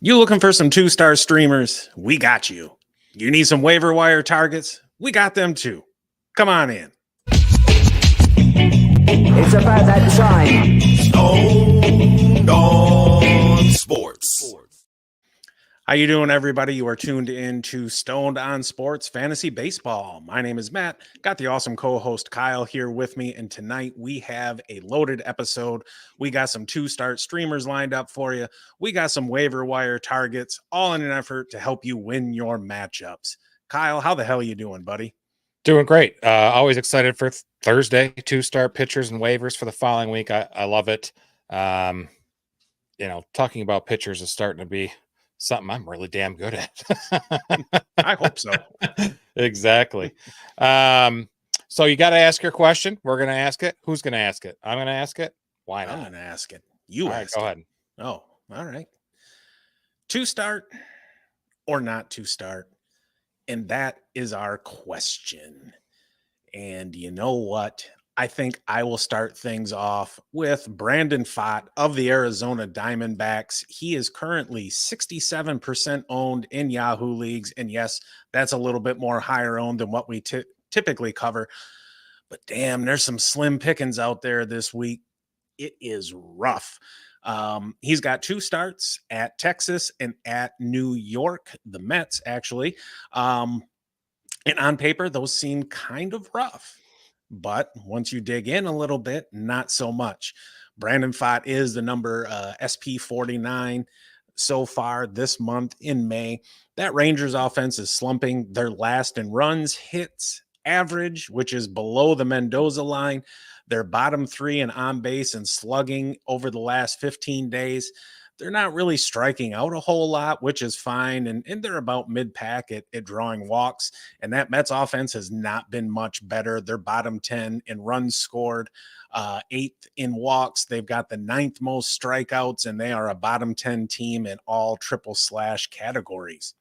You looking for some two-star streamers? We got you. You need some waiver wire targets? We got them too. Come on in. It's about that time. Stoned on Sports. How you doing, everybody? You are tuned in to Stoned on Sports Fantasy Baseball. My name is Matt. Got the awesome co-host Kyle here with me, and tonight we have a loaded episode. We got some two-start streamers lined up for you. We got some waiver wire targets, all in an effort to help you win your matchups. Kyle, how the hell are you doing, buddy? Doing great. Always excited for Thursday. Two-start pitchers and waivers for the following week. I love it. Talking about pitchers is starting to be something I'm really damn good at. I hope so. Exactly. So you got to ask your question. We're going to ask it. Who's going to ask it? I'm going to ask it. Why not? I'm going to ask it. You all ask right, go it. ahead. Oh, all right. Two-start or not two-start? And that is our question. And you know what? I think I will start things off with Brandon Pfaadt of the Arizona Diamondbacks. He is currently 67% owned in Yahoo leagues. And yes, that's a little bit more higher owned than what we typically cover. But damn, there's some slim pickings out there this week. It is rough. He's got two starts at Texas and at New York, the Mets, actually. And on paper, those seem kind of rough. But once you dig in a little bit, not so much. Brandon Pfaadt is the number SP49 so far this month in May. That Rangers offense is slumping. Their last in runs, hits, average, which is below the Mendoza line. Their bottom three in on base and slugging over the last 15 days. They're not really striking out a whole lot, which is fine. And they're about mid-pack at drawing walks. And that Mets offense has not been much better. They're bottom 10 in runs scored, 8th in walks. They've got the 9th most strikeouts, and they are a bottom 10 team in all triple slash categories.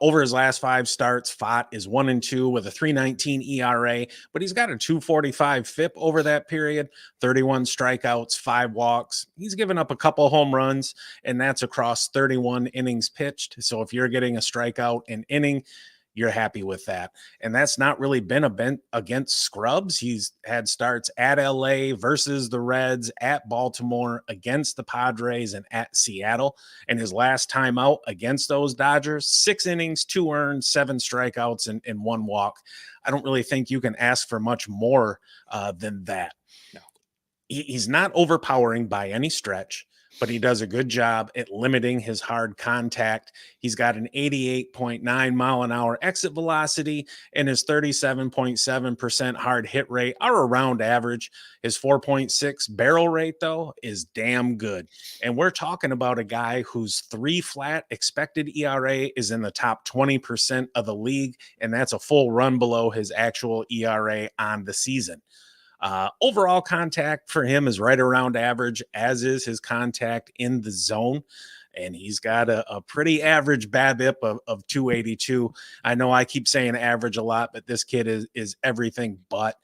Over his last 5 starts, Pfaadt is 1-2 with a 3.19 ERA, but he's got a 2.45 FIP over that period, 31 strikeouts, 5 walks. He's given up a couple home runs, and that's across 31 innings pitched. So if you're getting a strikeout an inning, you're happy with that. And that's not really been a bent against scrubs. He's had starts at LA versus the Reds, at Baltimore, against the Padres, and at Seattle. And his last time out against those Dodgers, 6 innings, 2 earned, 7 strikeouts, and 1 walk. I don't really think you can ask for much more than that. No. He's not overpowering by any stretch, but he does a good job at limiting his hard contact. He's got an 88.9 mile an hour exit velocity, and his 37.7% hard hit rate are around average. His 4.6 barrel rate, though, is damn good. And we're talking about a guy whose 3 flat expected ERA is in the top 20% of the league, and that's a full run below his actual ERA on the season. Overall contact for him is right around average, as is his contact in the zone. And he's got a pretty average BABIP of 282. I know I keep saying average a lot, but this kid is everything but.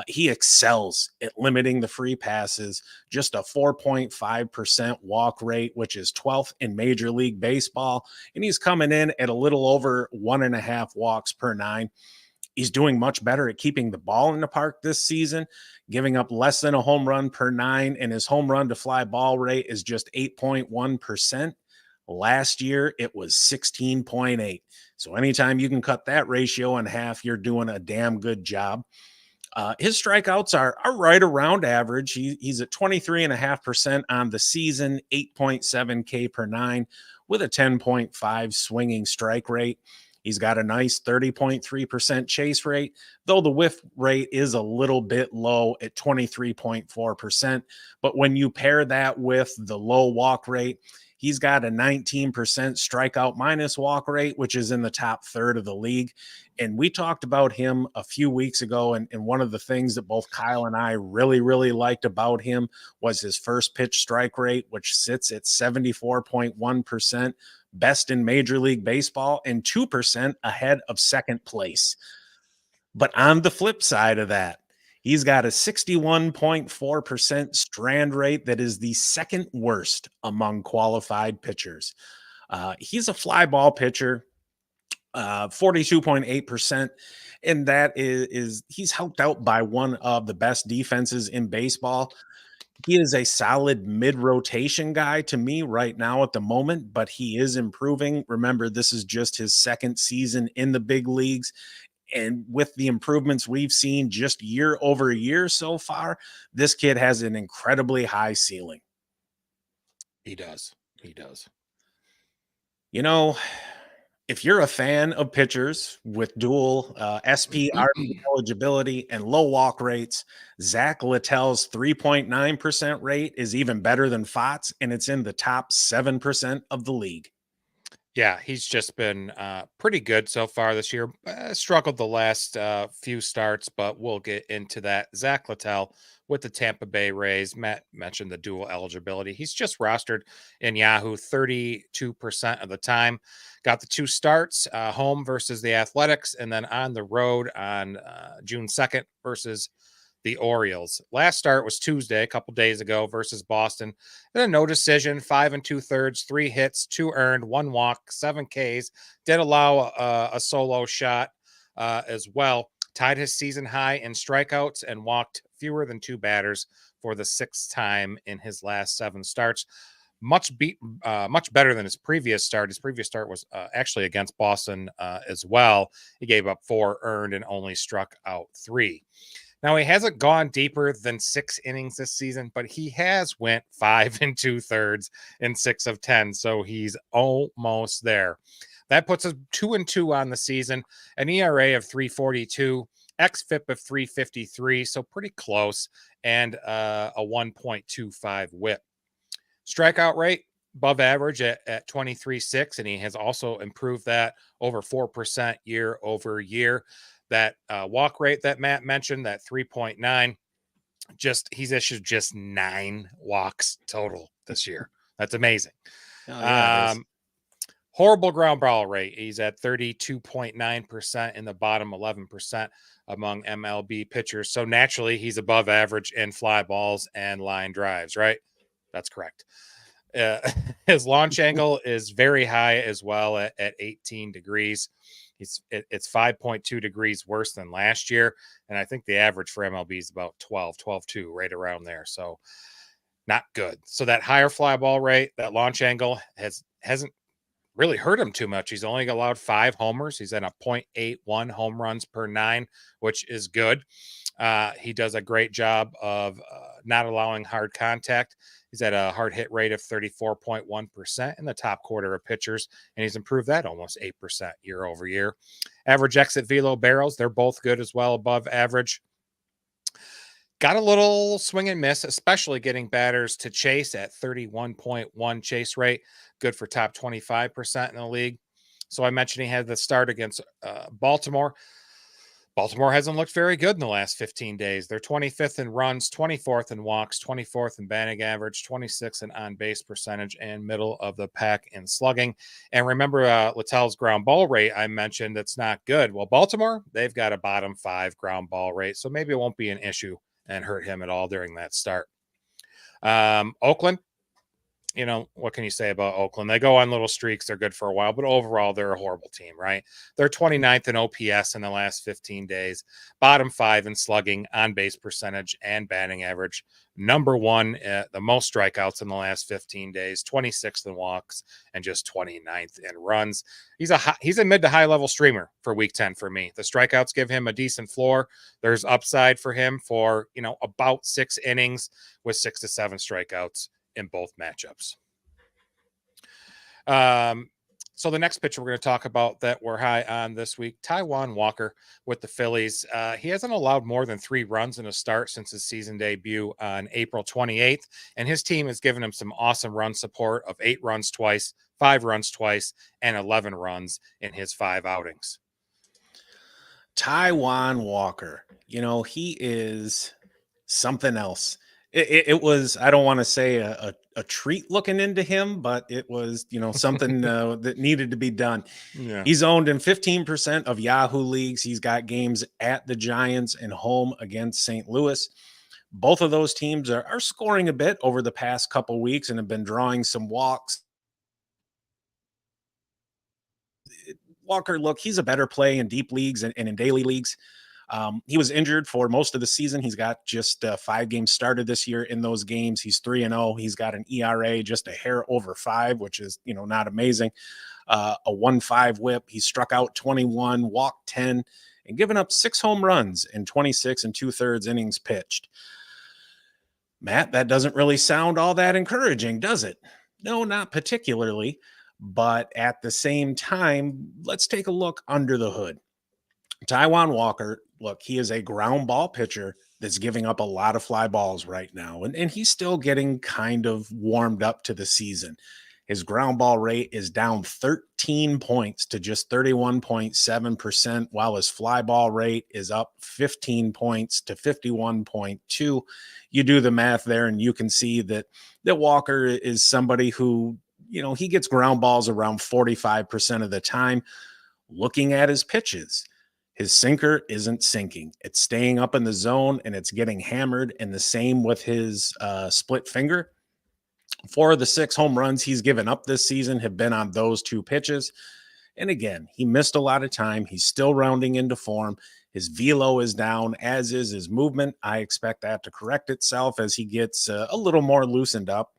He excels at limiting the free passes, just a 4.5% walk rate, which is 12th in Major League Baseball. And he's coming in at a little over 1.5 walks per 9. He's doing much better at keeping the ball in the park this season, giving up less than a home run per 9, and his home run to fly ball rate is just 8.1%. Last year, it was 16.8. So anytime you can cut that ratio in half, you're doing a damn good job. His strikeouts are right around average. He's at 23.5% on the season, 8.7 K per 9 with a 10.5 swinging strike rate. He's got a nice 30.3% chase rate, though the whiff rate is a little bit low at 23.4%. But when you pair that with the low walk rate, he's got a 19% strikeout minus walk rate, which is in the top third of the league. And we talked about him a few weeks ago, and one of the things that both Kyle and I really, really liked about him was his first pitch strike rate, which sits at 74.1%. Best in Major League Baseball and 2% ahead of second place. But on the flip side of that, He's got a 61.4% strand rate that is the second worst among qualified pitchers. He's a fly ball pitcher, 42.8%. And that is he's helped out by one of the best defenses in baseball. He is a solid mid-rotation guy to me right now at the moment, but he is improving. Remember, this is just his second season in the big leagues. And with the improvements we've seen just year over year so far, this kid has an incredibly high ceiling. He does. He does. You know, if you're a fan of pitchers with dual SPRP eligibility and low walk rates, Zack Littell's 3.9% rate is even better than Pfaadt's, and it's in the top 7% of the league. Yeah, he's just been pretty good so far this year. Struggled the last few starts, but we'll get into that. Zack Littell with the Tampa Bay Rays. Matt mentioned the dual eligibility. He's just rostered in Yahoo 32% of the time. Got the 2 starts, home versus the Athletics, and then on the road on June 2nd versus the Orioles. Last start was Tuesday, a couple days ago, versus Boston. Then a no decision, 5 2/3, 3 hits, 2 earned, 1 walk, 7 Ks. Did allow a solo shot as well. Tied his season high in strikeouts and walked fewer than 2 batters for the 6th time in his last 7 starts. Much better than his previous start. His previous start was actually against Boston as well. He gave up 4 earned and only struck out 3. Now, he hasn't gone deeper than 6 innings this season, but he has went 5 2/3 in 6 of 10, so he's almost there. That puts us 2-2 on the season, an ERA of 3.42, xFIP of 3.53, so pretty close, and a 1.25 WHIP. Strikeout rate above average at 23.6, and he has also improved that over 4% year over year. That walk rate that Matt mentioned, that 3.9, he's issued just 9 walks total this year. That's amazing. Oh, yeah, horrible ground ball rate. He's at 32.9% in the bottom 11% among MLB pitchers. So naturally, he's above average in fly balls and line drives, right? That's correct. His launch angle is very high as well at 18 degrees. It's 5.2 degrees worse than last year. And I think the average for MLB is about 12.2, right around there. So not good. So that higher fly ball rate, that launch angle hasn't really hurt him too much. He's only allowed 5 homers. He's at a 0.81 home runs per 9, which is good. He does a great job of not allowing hard contact. He's at a hard hit rate of 34.1% in the top quarter of pitchers, and he's improved that almost 8% year over year. Average exit velo barrels, they're both good as well, above average. Got a little swing and miss, especially getting batters to chase at 31.1 chase rate. Good for top 25% in the league. So I mentioned he had the start against Baltimore. Baltimore hasn't looked very good in the last 15 days. They're 25th in runs, 24th in walks, 24th in batting average, 26th in on-base percentage, and middle of the pack in slugging. And remember Littell's ground ball rate I mentioned that's not good. Well, Baltimore, they've got a bottom 5 ground ball rate, so maybe it won't be an issue and hurt him at all during that start. Oakland, you know, what can you say about Oakland? They go on little streaks. They're good for a while, but overall, they're a horrible team, right? They're 29th in OPS in the last 15 days, bottom 5 in slugging, on-base percentage, and batting average. Number 1, the most strikeouts in the last 15 days, 26th in walks, and just 29th in runs. He's a mid to high level streamer for week 10 for me. The strikeouts give him a decent floor. There's upside for him for, about 6 innings with 6 to 7 strikeouts in both matchups. So the next pitcher we're going to talk about that we're high on this week, Taijuan Walker with the Phillies. He hasn't allowed more than 3 runs in a start since his season debut on April 28th, and his team has given him some awesome run support of 8 runs twice, 5 runs twice, and 11 runs in his 5 outings. Taijuan Walker, he is something else. It was, I don't want to say a treat looking into him, but it was, something that needed to be done. Yeah. He's owned in 15% of Yahoo leagues. He's got games at the Giants and home against St. Louis. Both of those teams are scoring a bit over the past couple weeks and have been drawing some walks. Walker, look, he's a better play in deep leagues and in daily leagues. He was injured for most of the season. He's got just 5 games started this year. In those games, he's 3-0. He's got an ERA just a hair over 5, which is, not amazing. A 1.5 whip. He struck out 21, walked 10, and given up 6 home runs in 26 2/3 innings pitched. Matt, that doesn't really sound all that encouraging, does it? No, not particularly. But at the same time, let's take a look under the hood. Taijuan Walker, look, he is a ground ball pitcher that's giving up a lot of fly balls right now. And he's still getting kind of warmed up to the season. His ground ball rate is down 13 points to just 31.7%, while his fly ball rate is up 15 points to 51.2. You do the math there, and you can see that Walker is somebody who, he gets ground balls around 45% of the time. Looking at his pitches, his sinker isn't sinking. It's staying up in the zone and it's getting hammered. And the same with his split finger. 4 of the 6 home runs he's given up this season have been on those 2 pitches. And again, he missed a lot of time. He's still rounding into form. His velo is down, as is his movement. I expect that to correct itself as he gets a little more loosened up.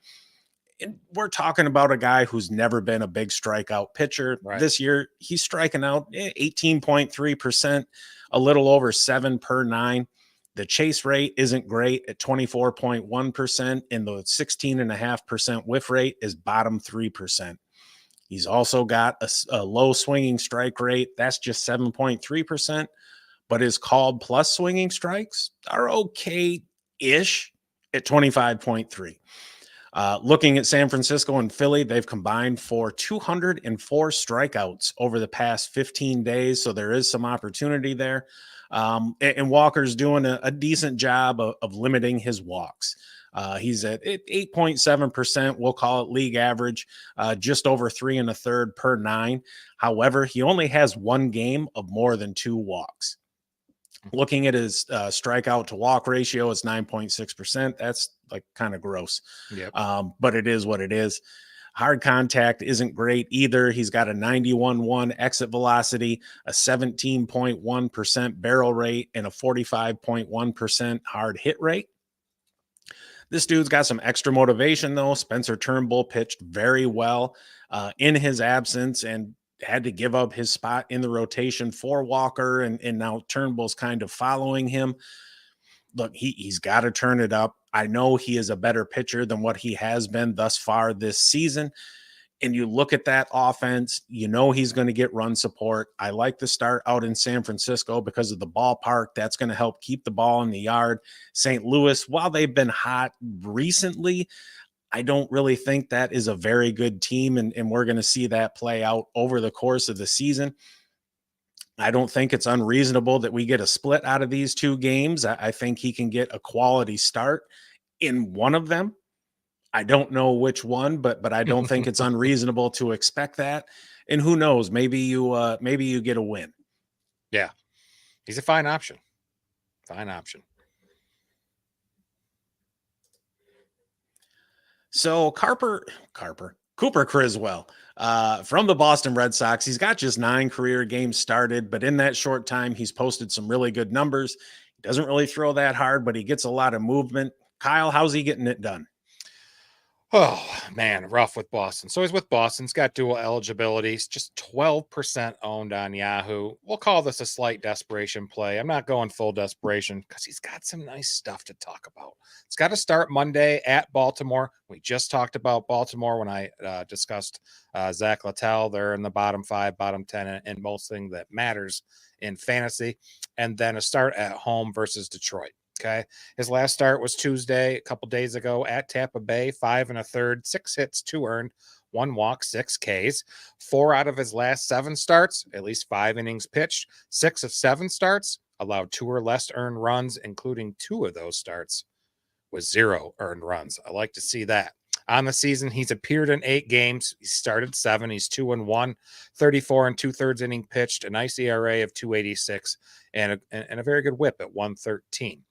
And we're talking about a guy who's never been a big strikeout pitcher. Right. This year, he's striking out 18.3%, a little over 7 per 9. The chase rate isn't great at 24.1%, and the 16.5% whiff rate is bottom 3%. He's also got a low swinging strike rate. That's just 7.3%, but his called plus swinging strikes are okay-ish at 25.3. Looking at San Francisco and Philly, they've combined for 204 strikeouts over the past 15 days. So there is some opportunity there. And Walker's doing a decent job of limiting his walks. He's at 8.7%. We'll call it league average, just over 3 1/3 per 9. However, he only has 1 game of more than 2 walks. Looking at his strikeout to walk ratio, it's 9.6%. That's like kind of gross. Yep. But it is what it is. Hard contact isn't great either. He's got a 91.1 exit velocity, a 17.1% barrel rate, and a 45.1% hard hit rate. This dude's got some extra motivation, though. Spencer Turnbull pitched very well in his absence and had to give up his spot in the rotation for Walker, and now Turnbull's kind of following him. Look, he's got to turn it up. I know he is a better pitcher than what he has been thus far this season. And you look at that offense, he's going to get run support. I like the start out in San Francisco because of the ballpark. That's going to help keep the ball in the yard. St. Louis, while they've been hot recently, I don't really think that is a very good team, and we're going to see that play out over the course of the season. I don't think it's unreasonable that we get a split out of these 2 games. I think he can get a quality start in one of them. I don't know which one, but I don't think it's unreasonable to expect that. And who knows, maybe you get a win. Yeah. He's a fine option. Fine option. So Cooper Criswell from the Boston Red Sox. He's got just 9 career games started, but in that short time, he's posted some really good numbers. He doesn't really throw that hard, but he gets a lot of movement. Kyle, how's he getting it done? Oh, man, rough with Boston. So he's with Boston. He's got dual eligibility. He's just 12% owned on Yahoo. We'll call this a slight desperation play. I'm not going full desperation because he's got some nice stuff to talk about. It's got to start Monday at Baltimore. We just talked about Baltimore when I discussed Zack Littell. They're in the bottom 5, bottom 10, and most thing that matters in fantasy. And then a start at home versus Detroit. Okay. His last start was Tuesday, a couple days ago at Tampa Bay, 5 1/3, 6 hits, 2 earned, 1 walk, 6 Ks. 4 out of his last 7 starts, at least 5 innings pitched. 6 of 7 starts allowed 2 or less earned runs, including 2 of those starts with 0 earned runs. I like to see that. On the season, he's appeared in 8 games. He started 7. He's 2-1, 34 2/3 inning pitched, a nice ERA of 2.86, and a very good whip at 113.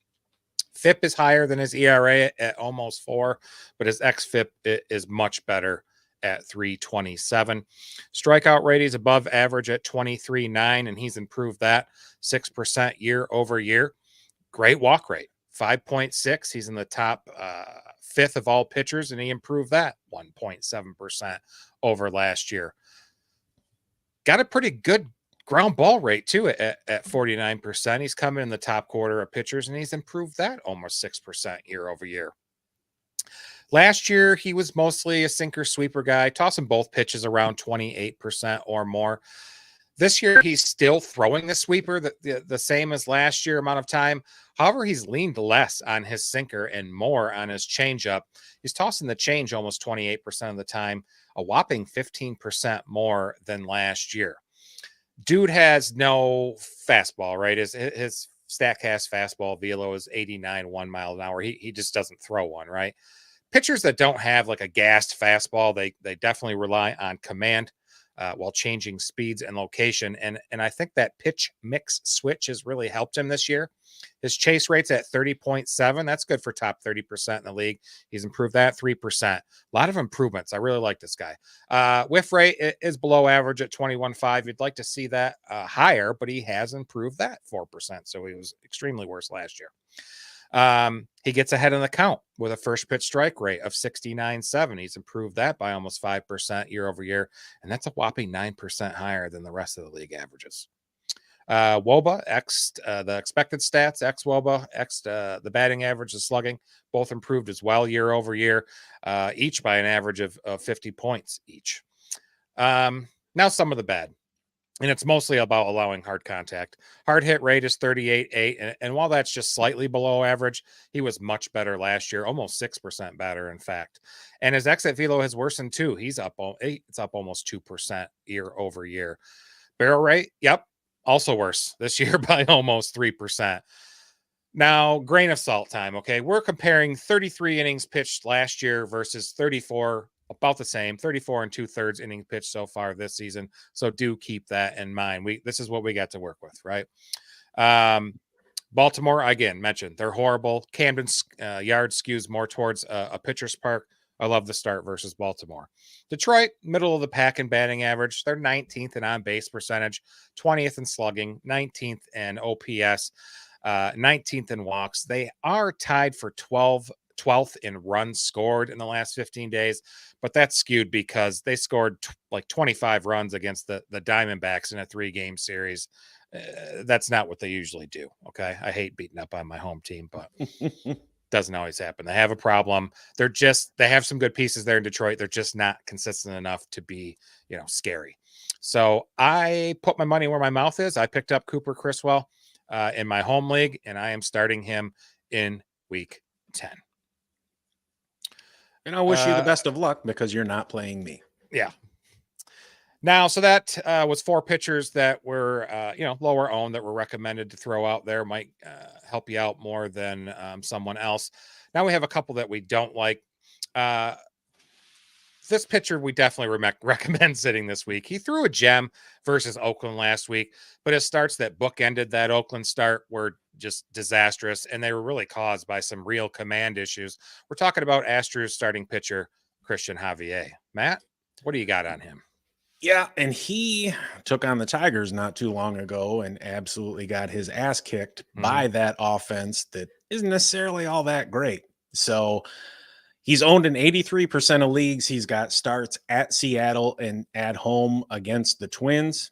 FIP is higher than his ERA at almost 4, but his xFIP is much better at 3.27. Strikeout rate is above average at 23.9, and he's improved that 6% year over year. Great walk rate, 5.6. He's in the top 5th of all pitchers, and he improved that 1.7% over last year. Got a pretty good ground ball rate too at 49%. He's coming in the top quarter of pitchers, and he's improved that almost 6% year over year. Last year, he was mostly a sinker sweeper guy, tossing both pitches around 28% or more. This year, he's still throwing the sweeper the same as last year amount of time. However, he's leaned less on his sinker and more on his changeup. He's tossing the change almost 28% of the time, a whopping 15% more than last year. Dude has no fastball, right? His StatCast fastball velo is 89 1 mile an hour. He just doesn't throw one, right? Pitchers that don't have like a gassed fastball, they definitely rely on command while changing speeds and location. And I think that pitch mix switch has really helped him this year. His chase rate's at 30.7. That's good for top 30% in the league. He's improved that 3%. A lot of improvements. I really like this guy. Whiff rate is below average at 21.5. You'd like to see that higher, but he has improved that 4%. So he was extremely worse last year. He gets ahead in the count with a first pitch strike rate of 69.7. He's improved that by almost 5% year over year, and that's a whopping 9% higher than the rest of the league averages. WOBA, the expected stats, WOBA, the batting average, the slugging, both improved as well year over year, each by an average of 50 points each. Now some of the bad. And it's mostly about allowing hard contact. Hard hit rate is 38.8. And while that's just slightly below average, he was much better last year, almost 6% better, in fact. And his exit velo has worsened too. It's up almost 2% year over year. Barrel rate, yep, also worse this year by almost 3%. Now, grain of salt time, okay? We're comparing 33 innings pitched last year versus 34, about the same, 34 2/3 innings pitched so far this season. So do keep that in mind. This is what we got to work with, right? Baltimore, again, mentioned, they're horrible. Camden's yard skews more towards a pitcher's park. I love the start versus Baltimore. Detroit, middle of the pack in batting average. They're 19th in on-base percentage, 20th in slugging, 19th in OPS, 19th in walks. They are tied for 12th in runs scored in the last 15 days, but that's skewed because they scored like 25 runs against the Diamondbacks in a 3-game series. That's not what they usually do. Okay. I hate beating up on my home team, but doesn't always happen. They have a problem. They have some good pieces there in Detroit. They're just not consistent enough to be, scary. So I put my money where my mouth is. I picked up Cooper Criswell in my home league, and I am starting him in week 10. And I wish you the best of luck because you're not playing me. Yeah. Now, so that was 4 pitchers that were, lower owned that were recommended to throw out there. Might help you out more than someone else. Now we have a couple that we don't like. This pitcher we definitely recommend sitting this week. He threw a gem versus Oakland last week, but his starts that bookended that Oakland start were just disastrous, and they were really caused by some real command issues. We're talking about Astros starting pitcher Cristian Javier. Matt, what do you got on him? Yeah, and he took on the Tigers not too long ago and absolutely got his ass kicked by that offense that isn't necessarily all that great. So he's owned in 83% of leagues. He's got starts at Seattle and at home against the Twins.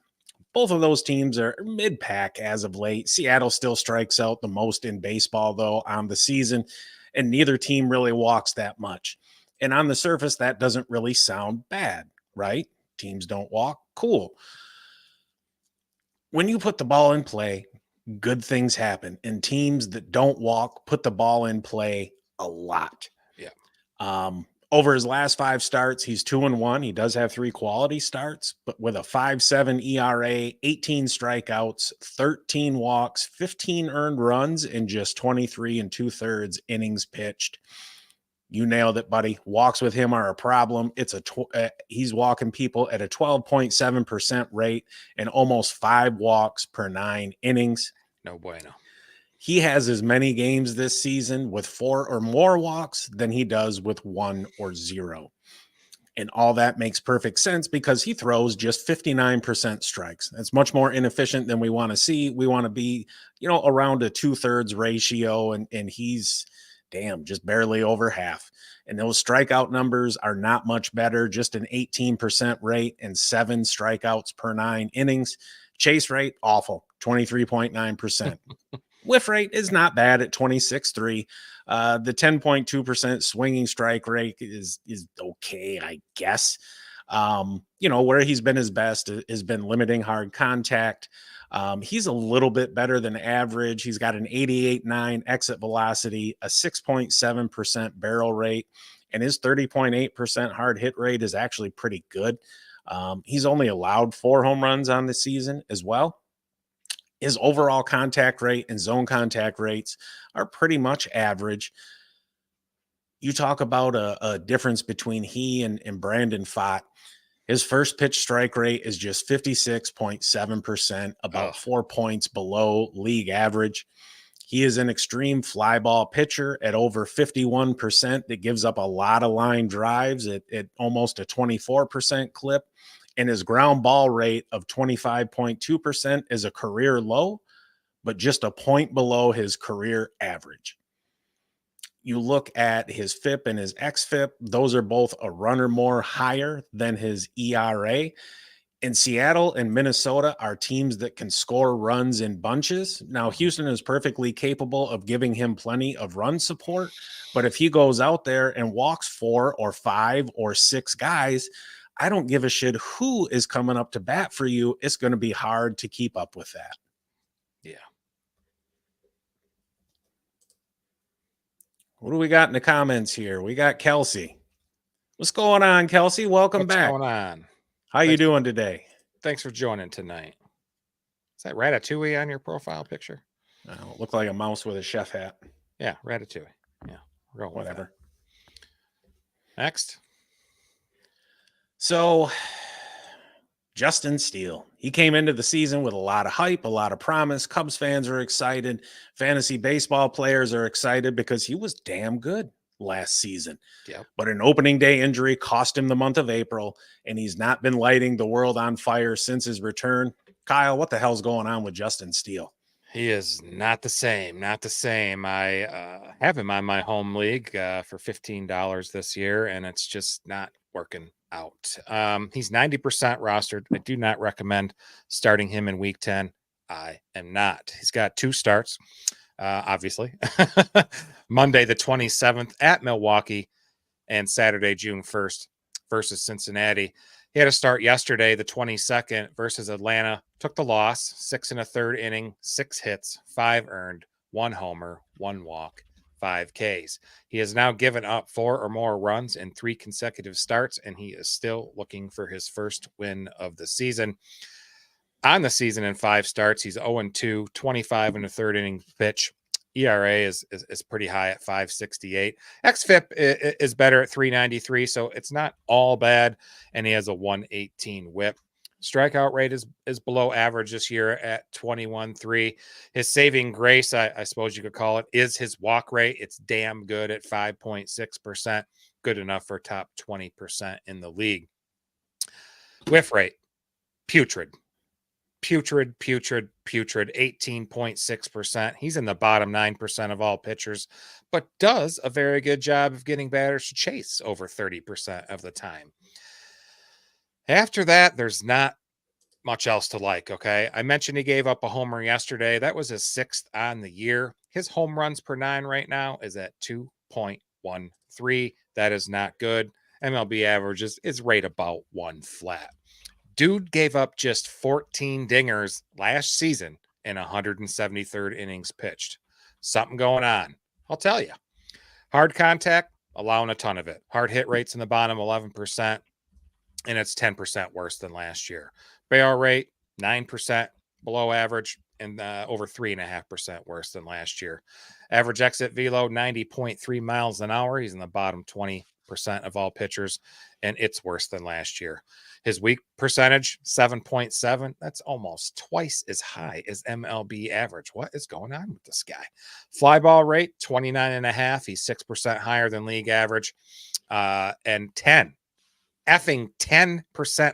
Both of those teams are mid-pack as of late. Seattle still strikes out the most in baseball, though, on the season, and neither team really walks that much. And on the surface, that doesn't really sound bad, right? Teams don't walk. Cool. When you put the ball in play, good things happen. And teams that don't walk put the ball in play a lot. Yeah. Over his last 5 starts, he's 2-1. He does have 3 quality starts, but with a 5.7 ERA, 18 strikeouts, 13 walks, 15 earned runs, and just 23 2/3 innings pitched. You nailed it, buddy. Walks with him are a problem. It's he's walking people at a 12.7% rate and almost 5 walks per 9 innings. No bueno. He has as many games this season with 4 or more walks than he does with 1 or 0. And all that makes perfect sense because he throws just 59% strikes. That's much more inefficient than we want to see. We want to be, around a 2/3 ratio, and he's just barely over half. And those strikeout numbers are not much better, just an 18% rate and 7 strikeouts per 9 innings. Chase rate, awful, 23.9%. Whiff rate is not bad at 26.3. The 10.2% swinging strike rate is okay, I guess. Where he's been his best has been limiting hard contact. He's a little bit better than average. He's got an 88.9 exit velocity, a 6.7% barrel rate, and his 30.8% hard hit rate is actually pretty good. He's only allowed 4 home runs on the season as well. His overall contact rate and zone contact rates are pretty much average. You talk about a difference between he and Brandon Pfaadt. His first pitch strike rate is just 56.7%, about 4 points below league average. He is an extreme fly ball pitcher at over 51% that gives up a lot of line drives at almost a 24% clip. And his ground ball rate of 25.2% is a career low, but just a point below his career average. You look at his FIP and his xFIP, those are both a run or more higher than his ERA. And Seattle and Minnesota are teams that can score runs in bunches. Now, Houston is perfectly capable of giving him plenty of run support, but if he goes out there and walks 4 or 5 or 6 guys, I don't give a shit who is coming up to bat for you. It's going to be hard to keep up with that. Yeah. What do we got in the comments here? We got Kelsey. What's going on, Kelsey? Welcome back. What's going on? How you doing today? Thanks for joining tonight. Is that Ratatouille on your profile picture? Oh, look like a mouse with a chef hat. Yeah, Ratatouille. Yeah, whatever. Next. So, Justin Steele, he came into the season with a lot of hype, a lot of promise. Cubs fans are excited. Fantasy baseball players are excited because he was damn good last season. Yep. But an opening day injury cost him the month of April, and he's not been lighting the world on fire since his return. Kyle, what the hell's going on with Justin Steele? He is not the same. Not the same. I have him on my home league for $15 this year, and it's just not working out. He's 90% rostered. I do not recommend starting him in week 10. I am not. He's got 2 starts, obviously. Monday, the 27th at Milwaukee, and Saturday, June 1st versus Cincinnati. He had a start yesterday, the 22nd versus Atlanta. Took the loss, 6 1/3 inning, 6 hits, 5 earned, 1 homer, 1 walk, 5 Ks. He has now given up 4 or more runs in 3 consecutive starts, and he is still looking for his first win of the season. On the season in 5 starts, he's 0-2, 25 1/3 inning pitch. ERA is pretty high at 5.68. xFIP is better at 3.93, so it's not all bad, and he has a 1.18 whip. Strikeout rate is below average this year at 21.3. His saving grace, I suppose you could call it, is his walk rate. It's damn good at 5.6%, good enough for top 20% in the league. Whiff rate, putrid, 18.6%. He's in the bottom 9% of all pitchers, but does a very good job of getting batters to chase over 30% of the time. After that, there's not much else to like, okay? I mentioned he gave up a homer yesterday. That was his 6th on the year. His home runs per 9 right now is at 2.13. That is not good. MLB averages is right about 1 flat. Dude gave up just 14 dingers last season in 173rd innings pitched. Something going on. I'll tell you. Hard contact, allowing a ton of it. Hard hit rates in the bottom 11%, and it's 10% worse than last year. Barrel rate 9% below average, and over 3.5% worse than last year. Average exit velo 90.3 miles an hour. He's in the bottom 20% of all pitchers, and it's worse than last year. His weak percentage 7.7. That's almost twice as high as MLB average. What is going on with this guy? Fly ball rate 29.5. He's 6% higher than league average, and 10%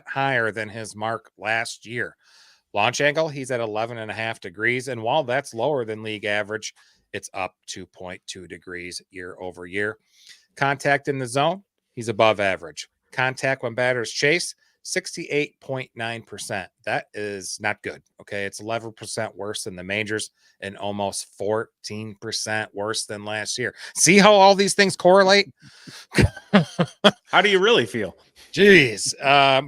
higher than his mark last year. Launch angle, he's at 11.5 degrees. And while that's lower than league average, it's up 2.2 degrees year over year. Contact in the zone, he's above average. Contact when batters chase, 68.9%. That is not good. Okay. It's 11% worse than the majors and almost 14% worse than last year. See how all these things correlate? How do you really feel? Jeez,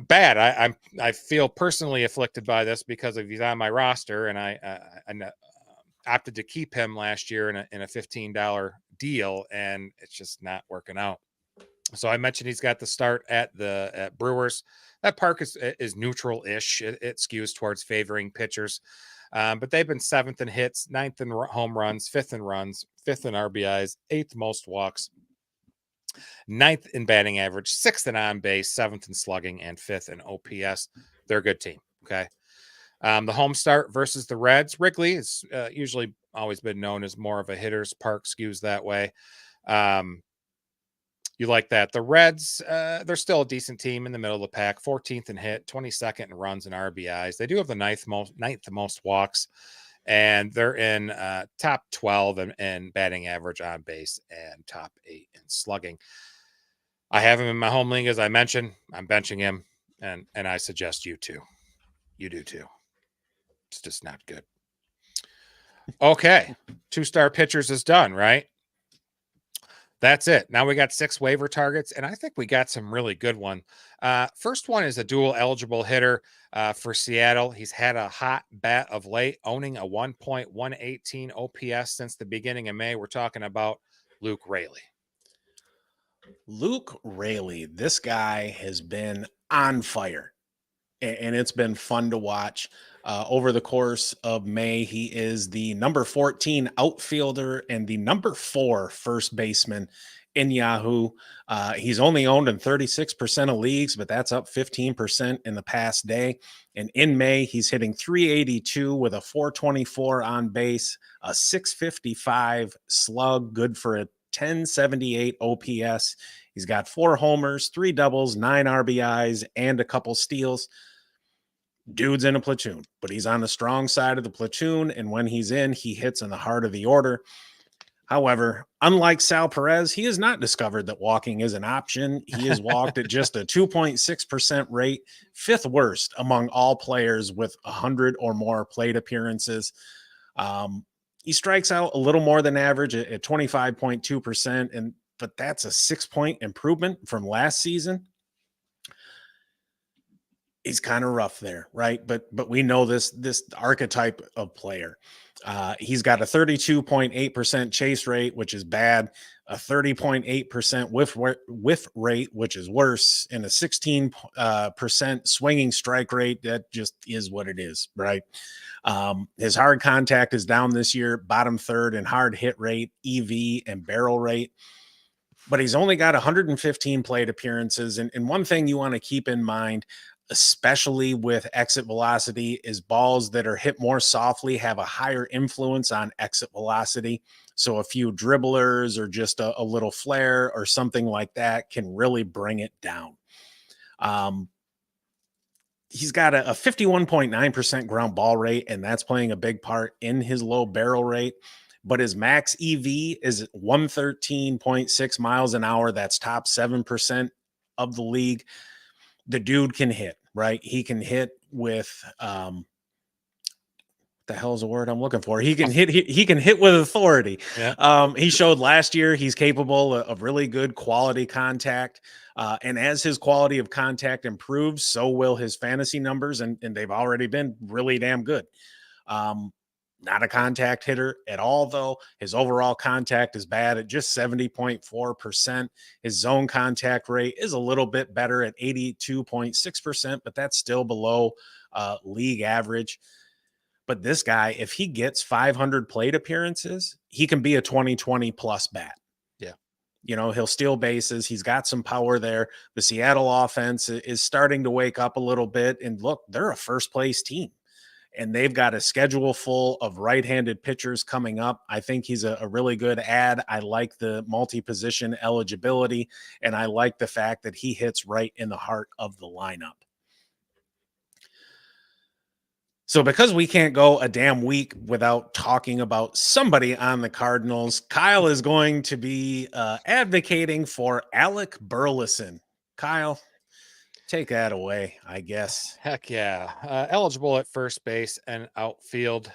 bad. I feel personally afflicted by this because he's on my roster, and I opted to keep him last year in a $15 deal, and it's just not working out. So I mentioned he's got the start at Brewers. That park is neutral-ish. It skews towards favoring pitchers, but they've been 7th in hits, 9th in home runs, 5th in runs, 5th in RBIs, 8th most walks, 9th in batting average, 6th in on base, 7th in slugging, and 5th in OPS. They're a good team. Okay. The home start versus the Reds. Wrigley is usually always been known as more of a hitter's park, skews that way. You like that. The Reds, they're still a decent team in the middle of the pack, 14th in hit, 22nd in runs and RBIs. They do have the ninth most walks, and they're in top 12 in batting average on base and top 8 in slugging. I have him in my home league, as I mentioned. I'm benching him, and I suggest you too. You do too. It's just not good. Okay. 2-star pitchers is done, right? That's it. Now we got 6 waiver targets, and I think we got some really good one. First one is a dual eligible hitter for Seattle. He's had a hot bat of late, owning a 1.118 OPS since the beginning of May. We're talking about Luke Raley. Luke Raley, this guy has been on fire, and it's been fun to watch. Over the course of May, he is the number 14 outfielder and the number 4 first baseman in Yahoo. He's only owned in 36% of leagues, but that's up 15% in the past day. And in May, he's hitting 382 with a 424 on base, a 655 slug, good for a 1078 OPS. He's got 4 homers, 3 doubles, 9 RBIs, and a couple steals. Dude's in a platoon, but he's on the strong side of the platoon, and when he's in, he hits in the heart of the order. However, unlike Sal Perez, he has not discovered that walking is an option. He has walked at just a 2.6% rate, 5th worst among all players with 100 or more plate appearances. He strikes out a little more than average at 25.2%, but that's a 6-point improvement from last season. He's kind of rough there, right? But we know this archetype of player. He's got a 32.8% chase rate, which is bad, a 30.8% whiff rate, which is worse, and a 16% swinging strike rate. That just is what it is, right? His hard contact is down this year, bottom 3rd in hard hit rate, EV, and barrel rate. But he's only got 115 plate appearances. And one thing you want to keep in mind, especially with exit velocity, is balls that are hit more softly have a higher influence on exit velocity. So a few dribblers or just a little flare or something like that can really bring it down. He's got a 51.9% ground ball rate, and that's playing a big part in his low barrel rate. But his max EV is 113.6 miles an hour. That's top 7% of the league. The dude can hit, right? He can hit with the hell's the word I'm looking for? He can hit. He can hit with authority. Yeah. He showed last year he's capable of really good quality contact. And as his quality of contact improves, so will his fantasy numbers, and they've already been really damn good. Not a contact hitter at all, though. His overall contact is bad at just 70.4%. His zone contact rate is a little bit better at 82.6%, but that's still below league average. But this guy, if he gets 500 plate appearances, he can be a 2020 plus bat. Yeah. He'll steal bases. He's got some power there. The Seattle offense is starting to wake up a little bit. And look, they're a first place team. And they've got a schedule full of right-handed pitchers coming up. I think he's a really good ad. I like the multi-position eligibility, and I like the fact that he hits right in the heart of the lineup. So because we can't go a damn week without talking about somebody on the Cardinals, Kyle is going to be advocating for Alec Burleson. Kyle, take that away, I guess. Heck yeah. Eligible at first base and outfield,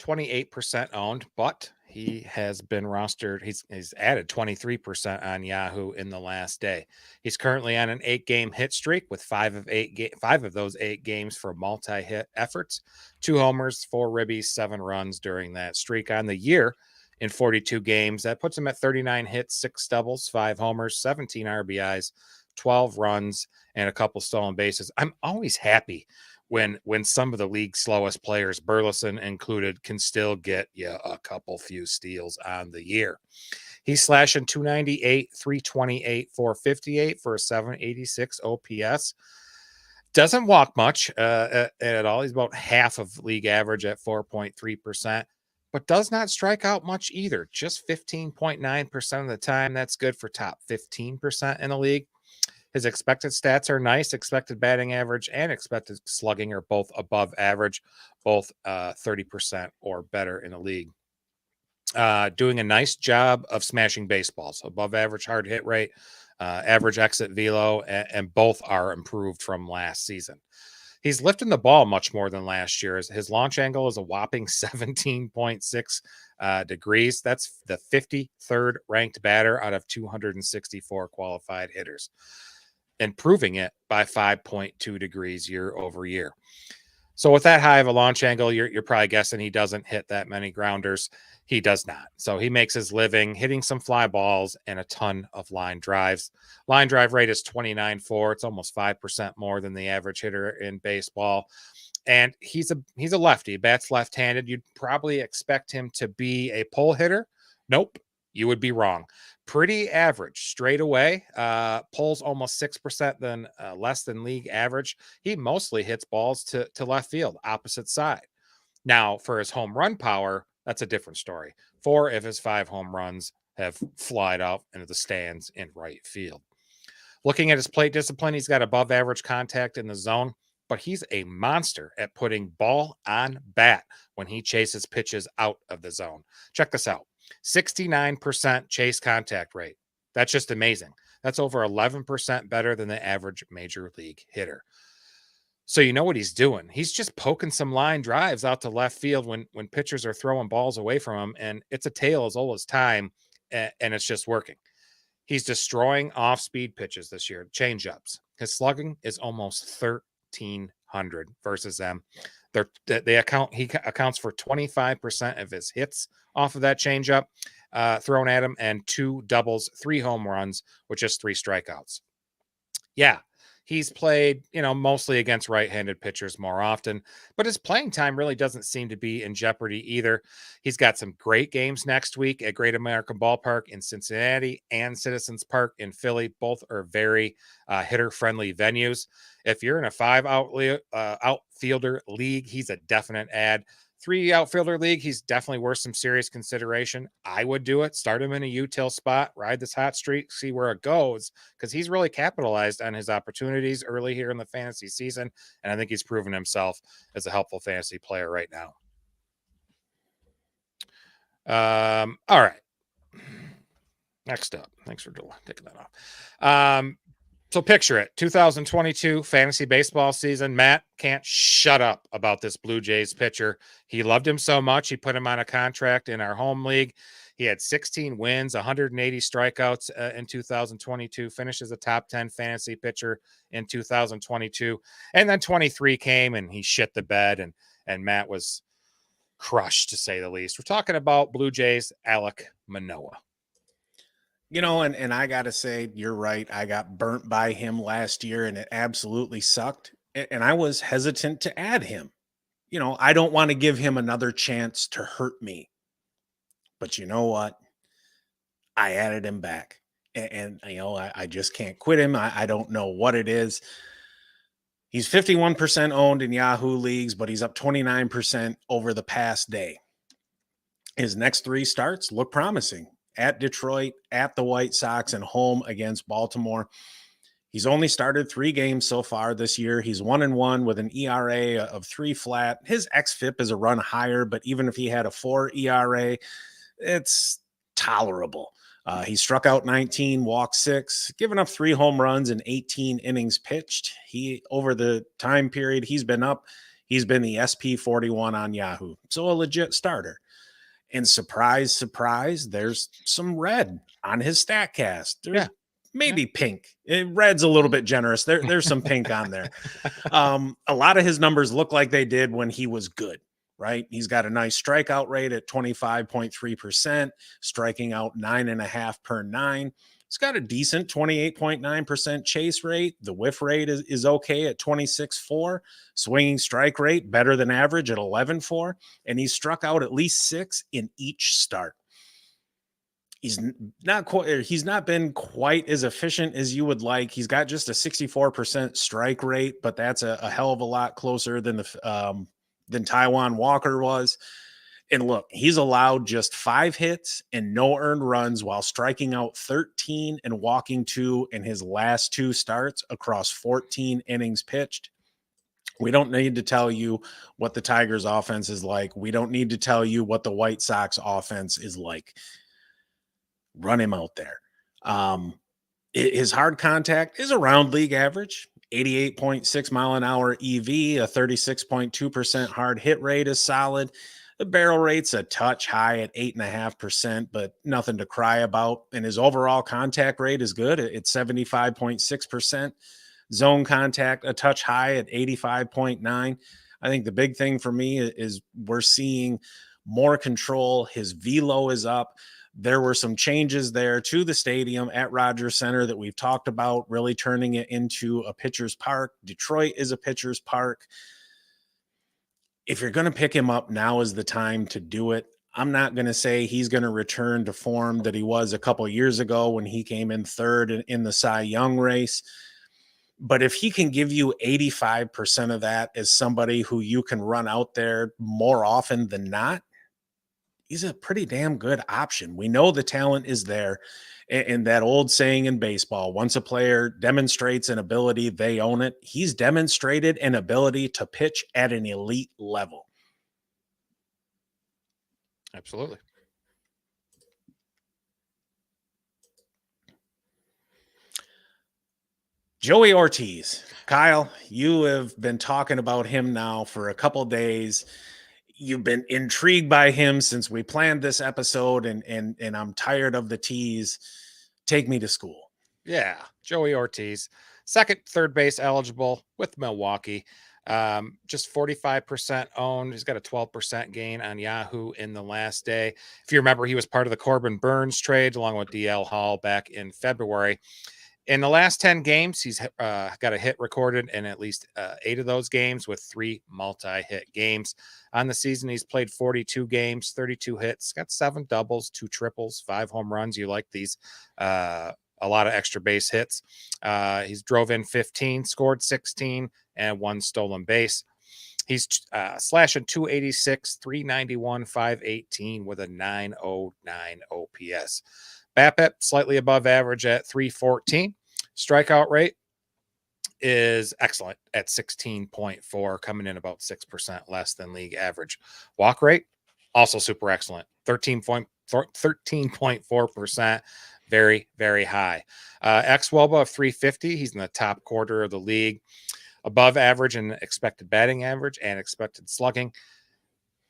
28% owned, but he has been rostered. He's added 23% on Yahoo in the last day. He's currently on an 8-game hit streak with 5 of those 8 games for multi-hit efforts, 2 homers, 4 ribbies, 7 runs during that streak on the year. In 42 games, that puts him at 39 hits, 6 doubles, 5 homers, 17 RBIs, 12 runs, and a couple stolen bases. I'm always happy when some of the league's slowest players, Burleson included, can still get you a couple few steals on the year. He's slashing 298, 328, 458 for a 786 OPS. Doesn't walk much at all. He's about half of league average at 4.3%, but does not strike out much either. Just 15.9% of the time. That's good for top 15% in the league. His expected stats are nice. Expected batting average and expected slugging are both above average, both 30% or better in the league. Doing a nice job of smashing baseballs, above average hard hit rate, average exit velo, and both are improved from last season. He's lifting the ball much more than last year. His launch angle is a whopping 17.6 degrees. That's the 53rd ranked batter out of 264 qualified hitters, improving it by 5.2 degrees year over year. So with that high of a launch angle, you're probably guessing he doesn't hit that many grounders. He does not. So he makes his living hitting some fly balls and a ton of line drives. Line drive rate is 29.4. It's almost 5% more than the average hitter in baseball. And he's a lefty, bats left-handed. You'd probably expect him to be a pull hitter. Nope, you would be wrong. Pretty average straight away. Pulls almost 6% than less than league average. He mostly hits balls to left field, opposite side. Now, for his home run power, that's a different story. 4 of his 5 home runs have flied out into the stands in right field. Looking at his plate discipline, he's got above average contact in the zone, but he's a monster at putting ball on bat when he chases pitches out of the zone. Check this out. 69% chase contact rate. That's just amazing. That's over 11% better than the average major league hitter. So you know what he's doing. He's just poking some line drives out to left field when pitchers are throwing balls away from him, and it's a tale as old as time, and it's just working. He's destroying off-speed pitches this year, change-ups. His slugging is almost 1,300 versus them. He accounts for 25% of his hits off of that changeup thrown at him, and 2 doubles, 3 home runs with just 3 strikeouts. Yeah, he's played, mostly against right-handed pitchers more often, but his playing time really doesn't seem to be in jeopardy either. He's got some great games next week at Great American Ballpark in Cincinnati and Citizens Park in Philly. Both are very hitter-friendly venues. If you're in a 5 outfielder league, he's a definite add. 3 outfielder league, he's definitely worth some serious consideration. I would do it. Start him in a util spot, ride this hot streak, see where it goes, because he's really capitalized on his opportunities early here in the fantasy season, and I think he's proven himself as a helpful fantasy player right now. All right. Next up. Thanks for taking that off. So picture it, 2022 fantasy baseball season. Matt can't shut up about this Blue Jays pitcher. He loved him so much, he put him on a contract in our home league. He had 16 wins, 180 strikeouts in 2022, finished as a top 10 fantasy pitcher in 2022. And then 23 came and he shit the bed, and Matt was crush, to say the least. We're talking about Blue Jays Alek Manoah. And I got to say, you're right. I got burnt by him last year, and it absolutely sucked. And I was hesitant to add him. I don't want to give him another chance to hurt me. But you know what? I added him back. And I just can't quit him. I don't know what it is. He's 51% owned in Yahoo leagues, but he's up 29% over the past day. His next 3 starts look promising: at Detroit, at the White Sox, and home against Baltimore. He's only started 3 games so far this year. He's 1-1 with an ERA of 3 flat. His xFIP is a run higher, but even if he had a 4 ERA, it's tolerable. He struck out 19, walked 6, given up 3 home runs in 18 innings pitched. Over the time period he's been up, he's been the SP41 on Yahoo. So a legit starter. And surprise, surprise, there's some red on his StatCast. There's maybe pink. Red's a little bit generous. There's some pink on there. A lot of his numbers look like they did when he was good, right? He's got a nice strikeout rate at 25.3%, striking out 9.5 per 9. He's got a decent 28.9% chase rate. The whiff rate is okay at 26.4. Swinging strike rate better than average at 11.4. And he's struck out at least 6 in each start. He's not been quite as efficient as you would like. He's got just a 64% strike rate, but that's a hell of a lot closer than Taijuan Walker was. And look, he's allowed just 5 hits and no earned runs while striking out 13 and walking 2 in his last 2 starts across 14 innings pitched. We don't need to tell you what the Tigers offense is like. We don't need to tell you what the White Sox offense is like. Run him out there. His hard contact is around league average, 88.6 mile an hour EV, a 36.2% hard hit rate is solid. The barrel rate's a touch high at 8.5%, but nothing to cry about. And his overall contact rate is good. It's 75.6%. Zone contact, a touch high at 85.9. I think the big thing for me is we're seeing more control. His velo is up. There were some changes there to the stadium at Rogers Center that we've talked about, really turning it into a pitcher's park. Detroit is a pitcher's park. If you're going to pick him up, now is the time to do it. I'm not going to say he's going to return to form that he was a couple years ago when he came in 3rd in the Cy Young race. But if he can give you 85% of that as somebody who you can run out there more often than not, he's a pretty damn good option. We know the talent is there. And that old saying in baseball, once a player demonstrates an ability, they own it. He's demonstrated an ability to pitch at an elite level. Absolutely. Joey Ortiz. Kyle, you have been talking about him now for a couple days. You've been intrigued by him since we planned this episode, and I'm tired of the tease. Take me to school. Yeah, Joey Ortiz, second, third base eligible with Milwaukee. Just 45% owned. He's got a 12% gain on Yahoo in the last day. If you remember, he was part of the Corbin Burns trade along with DL Hall back in February. In the last 10 games, he's got a hit recorded in at least 8 of those games with 3 multi-hit games. On the season, he's played 42 games, 32 hits, got 7 doubles, 2 triples, 5 home runs. You like these, a lot of extra base hits. He's drove in 15, scored 16, and 1 stolen base. He's slashing 286, 391, 518 with a 909 OPS. BABIP slightly above average at 314. Strikeout rate is excellent at 16.4, coming in about 6% less than league average. Walk rate also super excellent, 13.4%, very, very high. xWOBA of 350. He's in the top quarter of the league, above average in expected batting average and expected slugging.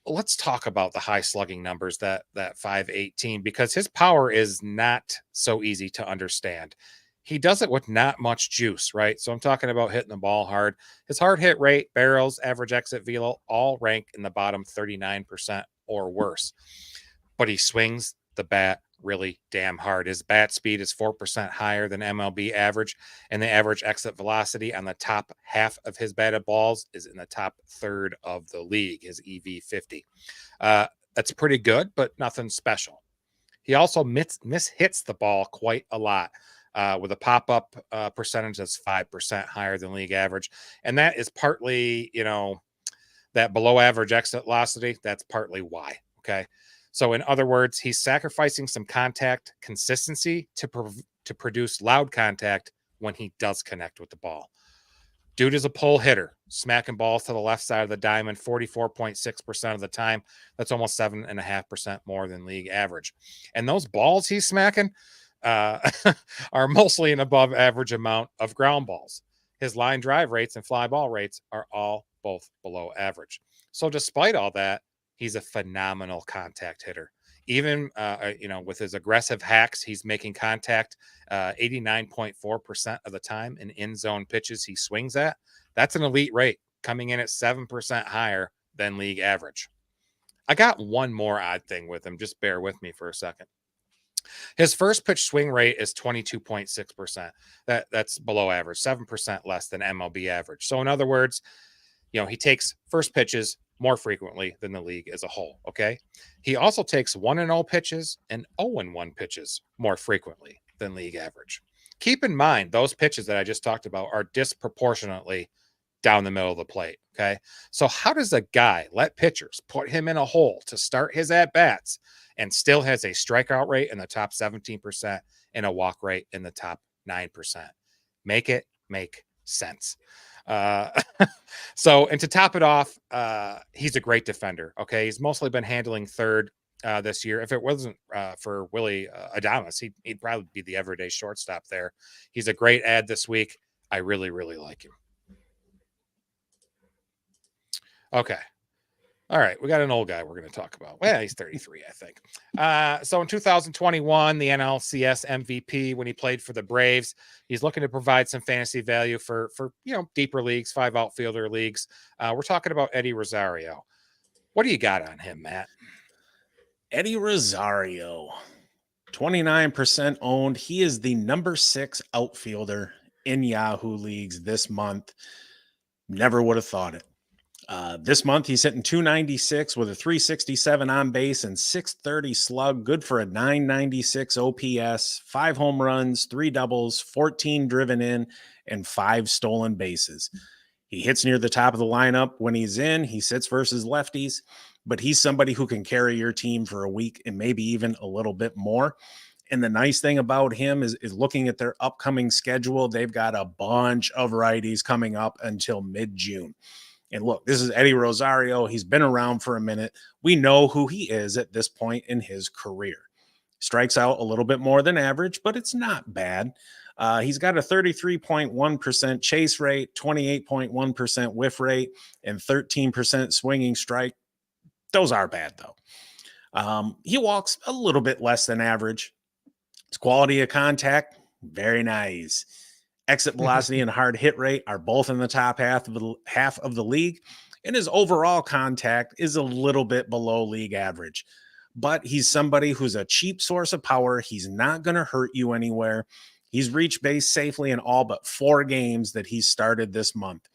Let's talk about the high slugging numbers, that 518, because his power is not so easy to understand. he does it with not much juice, right? So I'm talking about hitting the ball hard. His hard hit rate, barrels, average exit velo, all rank in the bottom 39% or worse. But he swings the bat really damn hard. His bat speed is 4% higher than MLB average, and the average exit velocity on the top half of his batted balls is in the top third of the league, his EV50. That's pretty good, but nothing special. He also mishits the ball quite a lot. With a pop-up percentage that's 5% higher than league average. And that is partly, that below average exit velocity, that's partly why, okay? So in other words, he's sacrificing some contact consistency to produce loud contact when he does connect with the ball. Dude is a pull hitter, smacking balls to the left side of the diamond 44.6% of the time. That's almost 7.5% more than league average. And those balls he's smacking are mostly an above average amount of ground balls. His line drive rates and fly ball rates are all both below average. So despite all that, he's a phenomenal contact hitter. Even, with his aggressive hacks, he's making contact 89.4% of the time in in-zone pitches he swings at. That's an elite rate, coming in at 7% higher than league average. I got one more odd thing with him. Just bear with me for a second. His first pitch swing rate is 22.6%. That's below average, 7% less than MLB average. So in other words, he takes first pitches more frequently than the league as a whole, okay? He also takes 1-0 pitches and 0-1 pitches more frequently than league average. Keep in mind, those pitches that I just talked about are disproportionately down the middle of the plate, okay? So how does a guy let pitchers put him in a hole to start his at-bats and still has a strikeout rate in the top 17% and a walk rate in the top 9%? Make it make sense. So, and to top it off, he's a great defender. Okay. He's mostly been handling third this year. If it wasn't for Willie Adames, he'd probably be the everyday shortstop there. He's a great ad this week. I really, really like him. Okay. All right, we got an old guy we're going to talk about. Well, he's 33, I think. So in 2021, the NLCS MVP when he played for the Braves, he's looking to provide some fantasy value for deeper leagues, 5 outfielder leagues. We're talking about Eddie Rosario. What do you got on him, Matt? Eddie Rosario, 29% owned. He is the number 6 outfielder in Yahoo leagues this month. Never would have thought it. This month, he's hitting 296 with a 367 on base and 630 slug. Good for a 996 OPS, 5 home runs, 3 doubles, 14 driven in, and 5 stolen bases. He hits near the top of the lineup when he's in. He sits versus lefties, but he's somebody who can carry your team for a week and maybe even a little bit more. And the nice thing about him is looking at their upcoming schedule. They've got a bunch of righties coming up until mid-June. And look, this is Eddie Rosario. He's been around for a minute. We know who he is at this point in his career. Strikes out a little bit more than average, but it's not bad. He's got a 33.1% chase rate, 28.1% whiff rate, and 13% swinging strike. Those are bad, though. He walks a little bit less than average. His quality of contact, very nice. Exit velocity and hard hit rate are both in the top half of the league, and his overall contact is a little bit below league average. But he's somebody who's a cheap source of power. He's not going to hurt you anywhere. He's reached base safely in all but 4 games that he's started this month.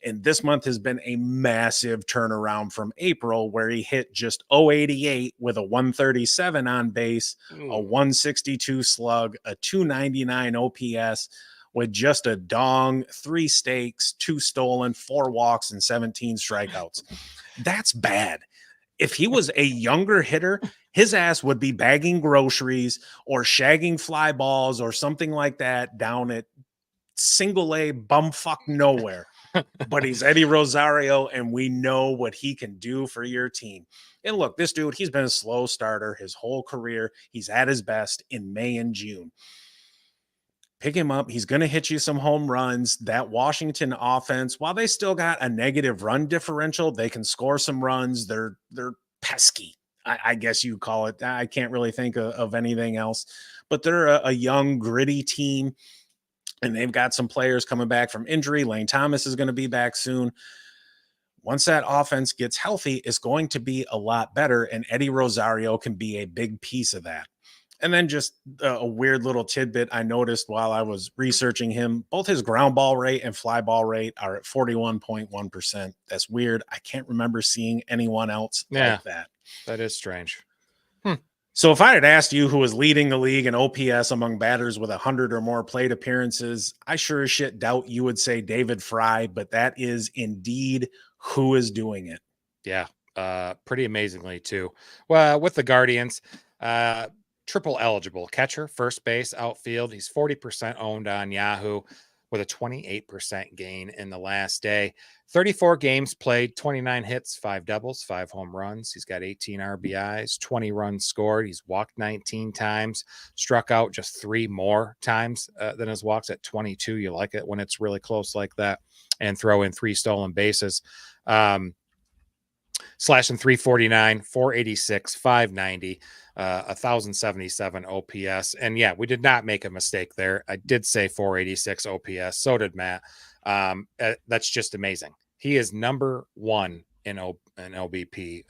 And this month has been a massive turnaround from April, where he hit just 088 with a 137 on base, a 162 slug, a 299 OPS, with just a dong, 3 steaks, 2 stolen, 4 walks, and 17 strikeouts. That's bad. If he was a younger hitter, his ass would be bagging groceries or shagging fly balls or something like that down at single A bumfuck nowhere. But he's Eddie Rosario, and we know what he can do for your team. And look, this dude, he's been a slow starter his whole career. He's at his best in May and June. Pick him up. He's going to hit you some home runs. That Washington offense, while they still got a negative run differential, they can score some runs. They're pesky, I guess you call it. I can't really think of anything else. But they're a young, gritty team. And they've got some players coming back from injury. Lane Thomas is going to be back soon. Once that offense gets healthy, it's going to be a lot better. And Eddie Rosario can be a big piece of that. And then just a weird little tidbit I noticed while I was researching him, both his ground ball rate and fly ball rate are at 41.1%. That's weird. I can't remember seeing anyone else like that. That is strange. So if I had asked you who was leading the league in OPS among batters with 100 or more plate appearances, I sure as shit doubt you would say David Fry, but that is indeed who is doing it. Yeah, pretty amazingly too. Well, with the Guardians, triple eligible catcher, first base, outfield. He's 40% owned on Yahoo with a 28% gain in the last day. 34 games played, 29 hits, 5 doubles, 5 home runs. He's got 18 RBIs, 20 runs scored. He's walked 19 times, struck out just 3 more times than his walks at 22. You like it when it's really close like that, and throw in 3 stolen bases. Slashing 349, 486, 590, 1077 OPS. And yeah, we did not make a mistake there. I did say 486 OPS. So did Matt. That's just amazing. He is number 1 in OBP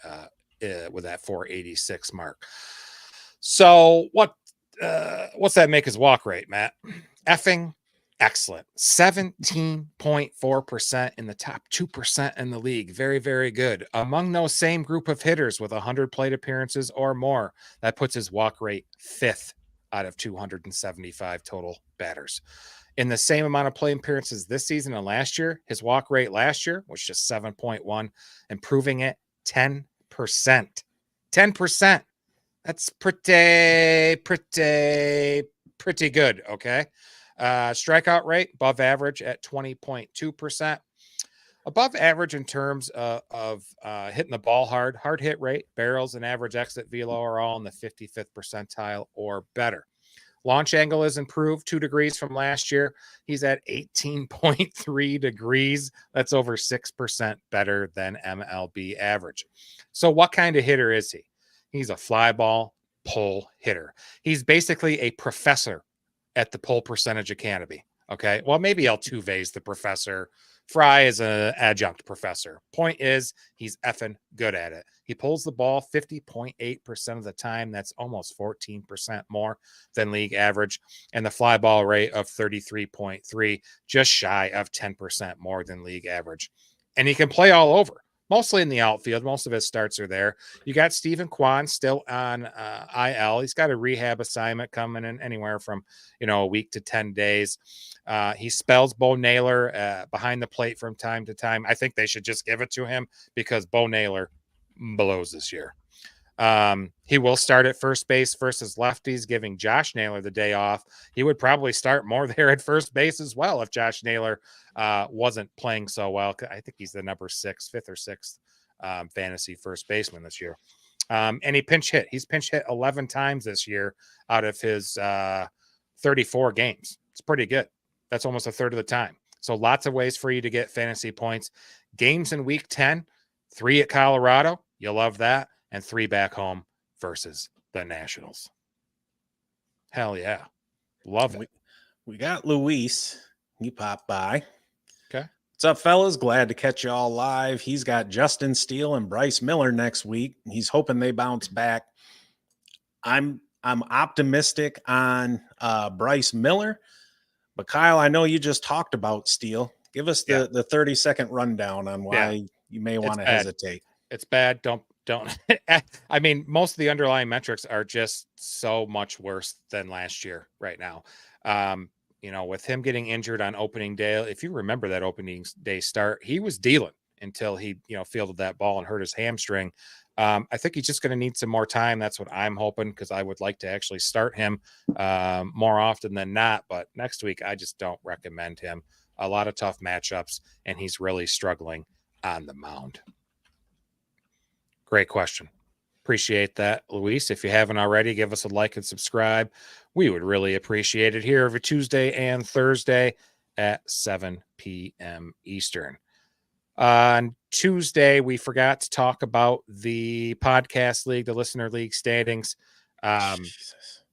with that 486 mark. So what's that make his walk rate, Matt? Effing excellent. 17.4% in the top 2% in the league. Very, very good. Among those same group of hitters with 100 plate appearances or more, that puts his walk rate 5th out of 275 total batters. In the same amount of plate appearances this season and last year, his walk rate last year was just 7.1, improving it 10%. 10%. That's pretty good, okay? Strikeout rate above average at 20.2%. Above average in terms of hitting the ball hard hit rate, barrels, and average exit velo are all in the 55th percentile or better. Launch angle is improved 2 degrees from last year. He's at 18.3 degrees. That's over 6% better than MLB average. So what kind of hitter is he? He's a fly ball pull hitter. He's basically a professor at the pull percentage academy. Okay. Well, maybe Altuve's the professor. Fry is an adjunct professor. Point is, he's effing good at it. He pulls the ball 50.8% of the time. That's almost 14% more than league average. And the fly ball rate of 33.3, just shy of 10% more than league average. And he can play all over, mostly in the outfield. Most of his starts are there. You got Stephen Kwan still on IL. He's got a rehab assignment coming in anywhere from, a week to 10 days. He spells Bo Naylor behind the plate from time to time. I think they should just give it to him because Bo Naylor blows this year. He will start at first base versus lefties, giving Josh Naylor the day off. He would probably start more there at first base as well if Josh Naylor wasn't playing so well. I think he's the number 5th or 6th fantasy first baseman this year. And he pinch hit. He's pinch hit 11 times this year out of his 34 games. It's pretty good. That's almost a third of the time. So lots of ways for you to get fantasy points. Games in week 10, 3 at Colorado. You'll love that. And 3 back home versus the Nationals. Hell yeah. Love it. We got Luis. He popped by. Okay. What's up, fellas? Glad to catch you all live. He's got Justin Steele and Bryce Miller next week. He's hoping they bounce back. I'm optimistic on Bryce Miller. But Kyle, I know you just talked about Steele. Give us the 30-second rundown on why you may want to hesitate. It's bad. Don't. I mean, most of the underlying metrics are just so much worse than last year right now. With him getting injured on opening day, if you remember that opening day start, he was dealing until he, fielded that ball and hurt his hamstring. I think he's just going to need some more time. That's what I'm hoping, because I would like to actually start him more often than not. But next week, I just don't recommend him. A lot of tough matchups, and he's really struggling on the mound. Great question. Appreciate that, Luis. If you haven't already, give us a like and subscribe. We would really appreciate it here every Tuesday and Thursday at 7 p.m. Eastern. On Tuesday, we forgot to talk about the podcast league, the listener league standings. Jesus.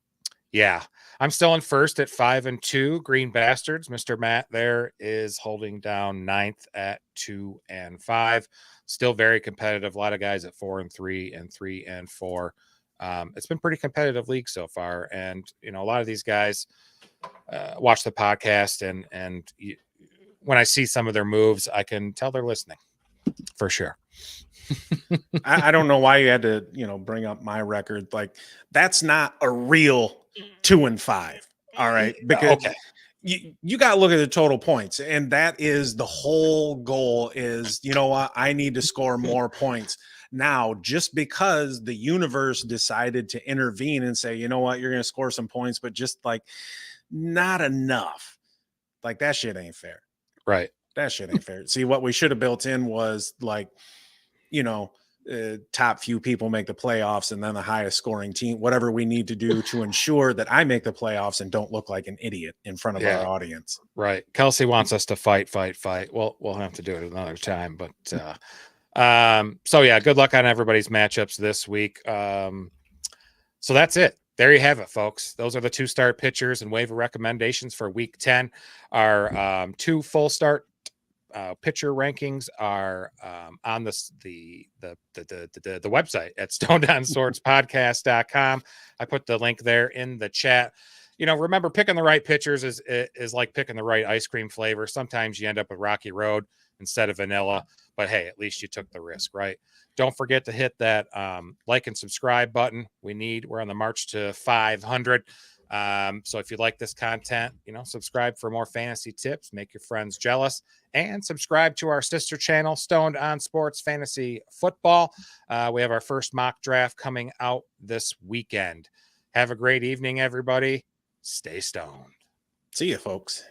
Yeah, I'm still in first at 5-2. Green Bastards. Mr. Matt there is holding down ninth at 2-5. Still very competitive. A lot of guys at 4-3 and 3-4. It's been pretty competitive league so far, and a lot of these guys watch the podcast, and when I see some of their moves, I can tell they're listening for sure. I don't know why you had to, bring up my record. Like, that's not a real 2-5. All right. Because Okay. you got to look at the total points. And that is the whole goal is, what? I need to score more points. Now, just because the universe decided to intervene and say, you know what, you're going to score some points, but just like not enough. Like, that shit ain't fair. Right. That shit ain't fair. See, what we should have built in was like, top few people make the playoffs and then the highest scoring team, whatever we need to do to ensure that I make the playoffs and don't look like an idiot in front of our audience. Right. Kelsey wants us to fight. Well, we'll have to do it another time, but so yeah, good luck on everybody's matchups this week. So that's it. There you have it, folks. Those are the 2-start pitchers and waiver recommendations for week 10. Our 2 full start pitcher rankings are on the website at stonedonswordspodcast.com. I put the link there in the chat. Remember, picking the right pitchers is like picking the right ice cream flavor. Sometimes you end up with Rocky Road instead of vanilla, but hey, at least you took the risk, right? Don't forget to hit that like and subscribe button. We're on the march to 500. So if you like this content, subscribe for more fantasy tips, make your friends jealous, and subscribe to our sister channel, Stoned on Sports Fantasy Football. We have our first mock draft coming out this weekend. Have a great evening, everybody. Stay stoned. See you, folks.